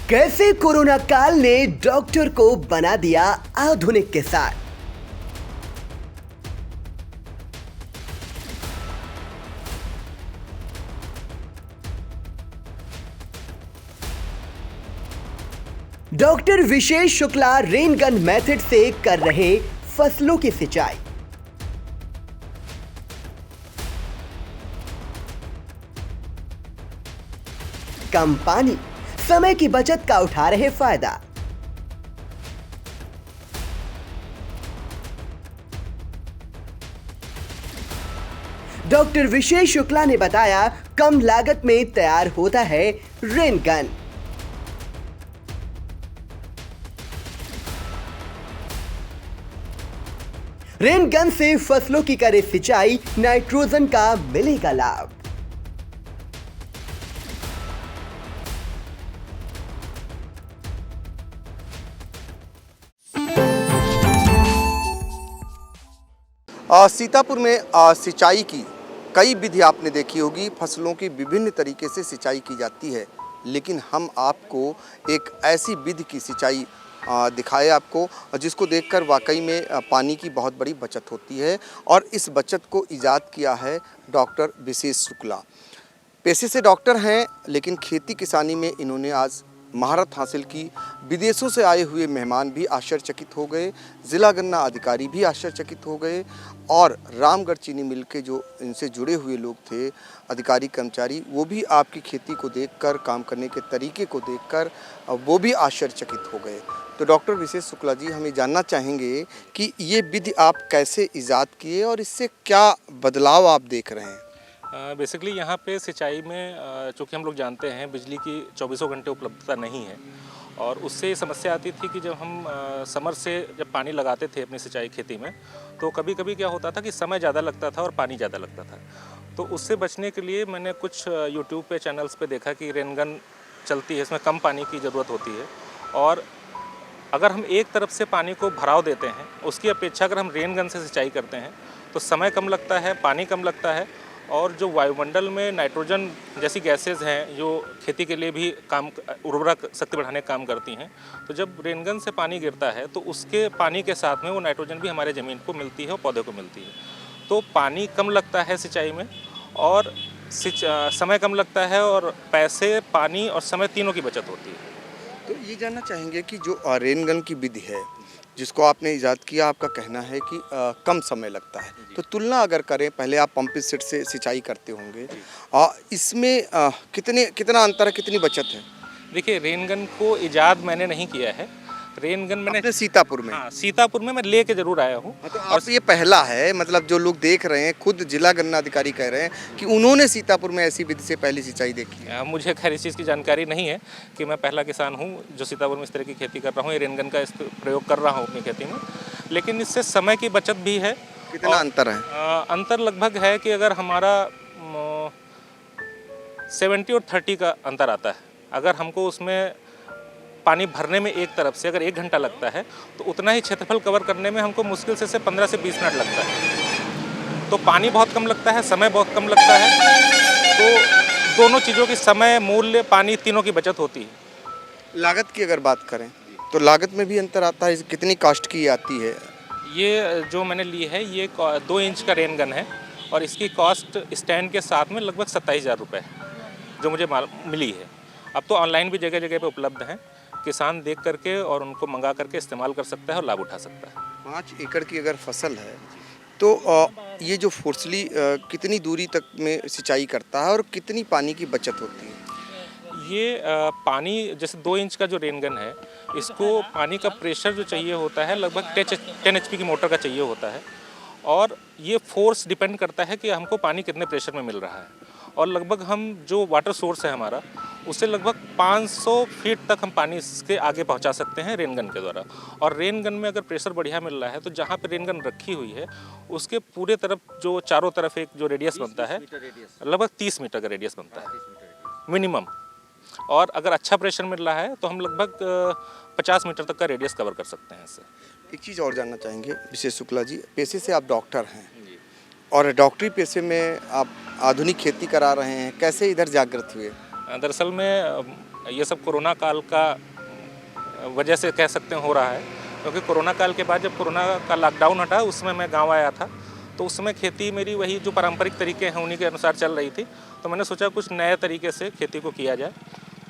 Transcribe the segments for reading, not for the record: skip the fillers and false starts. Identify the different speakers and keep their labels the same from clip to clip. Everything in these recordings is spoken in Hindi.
Speaker 1: कैसे कोरोना काल ने डॉक्टर को बना दिया आधुनिक किसान। डॉक्टर विशेष शुक्ला रेन गन मेथड से कर रहे फसलों की सिंचाई। कम पानी, समय की बचत का उठा रहे फायदा। डॉक्टर विशेष शुक्ला ने बताया, कम लागत में तैयार होता है रेन गन। रेन गन से फसलों की करे सिंचाई, नाइट्रोजन का मिलेगा लाभ।
Speaker 2: सीतापुर में सिंचाई की कई विधि आपने देखी होगी। फसलों की विभिन्न तरीके से सिंचाई की जाती है, लेकिन हम आपको एक ऐसी विधि की सिंचाई दिखाए आपको, जिसको देखकर वाकई में पानी की बहुत बड़ी बचत होती है। और इस बचत को ईजाद किया है डॉक्टर विशेष शुक्ला। पेशे से डॉक्टर हैं, लेकिन खेती किसानी में इन्होंने आज महारत हासिल की। विदेशों से आए हुए मेहमान भी आश्चर्यचकित हो गए, ज़िला गन्ना अधिकारी भी आश्चर्यचकित हो गए, और रामगढ़ चीनी मिल के जो इनसे जुड़े हुए लोग थे, अधिकारी कर्मचारी, वो भी आपकी खेती को देखकर, काम करने के तरीके को देखकर वो भी आश्चर्यचकित हो गए। तो डॉक्टर विशेष शुक्ला जी, हम ये जानना चाहेंगे कि ये विधि आप कैसे ईजाद किए और इससे क्या बदलाव आप देख रहे हैं?
Speaker 3: बेसिकली यहाँ पे सिंचाई में चूँकि हम लोग जानते हैं बिजली की 24 घंटे उपलब्धता नहीं है, और उससे ये समस्या आती थी कि जब हम समर से जब पानी लगाते थे अपनी सिंचाई खेती में, तो कभी कभी क्या होता था कि समय ज़्यादा लगता था और पानी ज़्यादा लगता था। तो उससे बचने के लिए मैंने कुछ यूट्यूब पे चैनल्स पे देखा कि रेन गन चलती है, इसमें कम पानी की ज़रूरत होती है, और अगर हम एक तरफ से पानी को भराव देते हैं, उसकी अपेक्षा अगर हम रेन गन से सिंचाई करते हैं तो समय कम लगता है, पानी कम लगता है, और जो वायुमंडल में नाइट्रोजन जैसी गैसेज हैं जो खेती के लिए भी काम, उर्वरक शक्ति बढ़ाने का काम करती हैं, तो जब रेनगन से पानी गिरता है तो उसके पानी के साथ में वो नाइट्रोजन भी हमारे ज़मीन को मिलती है और पौधे को मिलती है। तो पानी कम लगता है सिंचाई में, और समय कम लगता है, और पैसे, पानी और समय तीनों की बचत होती है।
Speaker 2: तो ये जानना चाहेंगे कि जो रेन गन की विधि है, जिसको आपने ईजाद किया, आपका कहना है कि कम समय लगता है, तो तुलना अगर करें, पहले आप पंप सेट से सिंचाई करते होंगे, इसमें कितना अंतर है, कितनी बचत है?
Speaker 3: देखिए, रेन गन को ईजाद मैंने नहीं किया है। रेन गन मैंने
Speaker 2: सीतापुर में,
Speaker 3: हाँ, सीतापुर में मैं लेके जरूर आया हूँ।
Speaker 2: तो और ये पहला है, मतलब जो लोग देख रहे हैं, खुद जिला गन्ना अधिकारी कह रहे हैं कि उन्होंने सीतापुर में ऐसी विधि से पहली सिंचाई देखी है।
Speaker 3: मुझे खैर इस चीज़ की जानकारी नहीं है कि मैं पहला किसान हूँ जो सीतापुर में इस तरह की खेती कर रहा हूँ, ये रेन गन का इस प्रयोग कर रहा हूँ अपनी खेती में। लेकिन इससे समय की बचत भी है।
Speaker 2: कितना अंतर है?
Speaker 3: अंतर लगभग है कि अगर हमारा 70 और 30 का अंतर आता है। अगर हमको उसमें पानी भरने में एक तरफ से अगर 1 घंटा लगता है, तो उतना ही क्षेत्रफल कवर करने में हमको मुश्किल से 15 से 20 मिनट लगता है। तो पानी बहुत कम लगता है, समय बहुत कम लगता है, तो दोनों चीज़ों की, समय, मूल्य, पानी, तीनों की बचत होती है।
Speaker 2: लागत की अगर बात करें तो लागत में भी अंतर आता है। कितनी कॉस्ट की आती है?
Speaker 3: ये जो मैंने ली है, ये 2 इंच का रेन गन है, और इसकी कॉस्ट स्टैंड के साथ में लगभग 27,000 रुपये है जो मुझे मिली है। अब तो ऑनलाइन भी जगह जगह पे उपलब्ध हैं, किसान देख करके और उनको मंगा करके इस्तेमाल कर सकता है और लाभ उठा सकता है।
Speaker 2: 5 एकड़ की अगर फसल है तो ये जो फोर्सली कितनी दूरी तक में सिंचाई करता है और कितनी पानी की बचत होती है?
Speaker 3: ये पानी, जैसे 2 इंच का जो रेन गन है, इसको पानी का प्रेशर जो चाहिए होता है लगभग 10 HP की मोटर का चाहिए होता है, और ये फोर्स डिपेंड करता है कि हमको पानी कितने प्रेशर में मिल रहा है। और लगभग हम जो वाटर सोर्स है हमारा, उससे लगभग 500 फीट तक हम पानी इसके आगे पहुंचा सकते हैं रेन गन के द्वारा। और रेन गन में अगर प्रेशर बढ़िया मिल रहा है, तो जहां पे रेन गन रखी हुई है उसके पूरे तरफ, जो चारों तरफ एक जो रेडियस बनता है, लगभग 30 मीटर का रेडियस बनता है मिनिमम। और अगर अच्छा प्रेशर मिल रहा है तो हम लगभग 50 मीटर तक का रेडियस कवर कर सकते हैं इससे।
Speaker 2: एक चीज़ और जानना चाहेंगे विशेष शुक्ला जी, पेशे से आप डॉक्टर हैं, और डॉक्टरी पेशे में आप आधुनिक खेती करा रहे हैं, कैसे इधर जागृत हुए?
Speaker 3: दरअसल में ये सब कोरोना काल का वजह से कह सकते हैं हो रहा है, क्योंकि कोरोना काल के बाद जब कोरोना का लॉकडाउन हटा उसमें मैं गांव आया था, तो उस समय खेती मेरी वही जो पारंपरिक तरीके हैं उन्हीं के अनुसार चल रही थी। तो मैंने सोचा कुछ नए तरीके से खेती को किया जाए,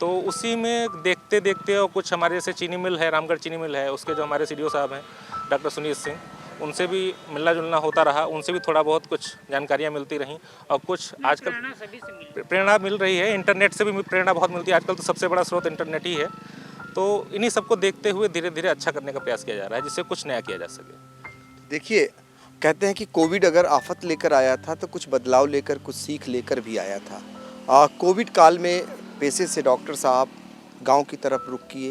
Speaker 3: तो उसी में देखते देखते और कुछ हमारे जैसे चीनी मिल है, रामगढ़ चीनी मिल है, उसके जो हमारे सीडीओ साहब हैं डॉक्टर सुनील सिंह, उनसे भी मिलना जुलना होता रहा, उनसे भी थोड़ा बहुत कुछ जानकारियाँ मिलती रहीं। और कुछ आजकल प्रेरणा मिल रही है, इंटरनेट से भी प्रेरणा बहुत मिलती है, आजकल तो सबसे बड़ा स्रोत इंटरनेट ही है। तो इन्हीं सबको देखते हुए धीरे धीरे अच्छा करने का प्रयास किया जा रहा है, जिससे कुछ नया किया जा सके।
Speaker 2: देखिए, कहते हैं कि कोविड अगर आफत लेकर आया था तो कुछ बदलाव लेकर, कुछ सीख लेकर भी आया था। कोविड काल में पेशे से डॉक्टर साहब गांव की तरफ रुख किए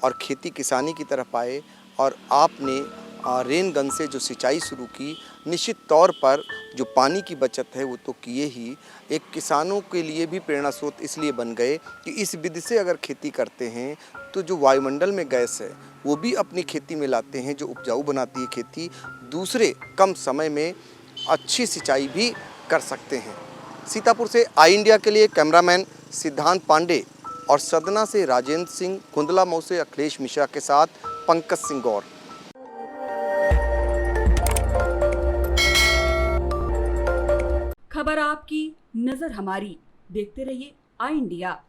Speaker 2: और खेती किसानी की तरफ आए, और आपने रेन गन से जो सिंचाई शुरू की, निश्चित तौर पर जो पानी की बचत है वो तो किए ही, एक किसानों के लिए भी प्रेरणा स्रोत इसलिए बन गए कि इस विधि से अगर खेती करते हैं तो जो वायुमंडल में गैस है वो भी अपनी खेती में लाते हैं, जो उपजाऊ बनाती है खेती। दूसरे कम समय में अच्छी सिंचाई भी कर सकते हैं। सीतापुर से आई इंडिया के लिए कैमरामैन सिद्धांत पांडे और सदना से राजेंद्र सिंह, कुंदला मऊ से अखिलेश मिश्रा के साथ पंकज सिंह गौर।
Speaker 4: खबर आपकी, नजर हमारी। देखते रहिए आई इंडिया।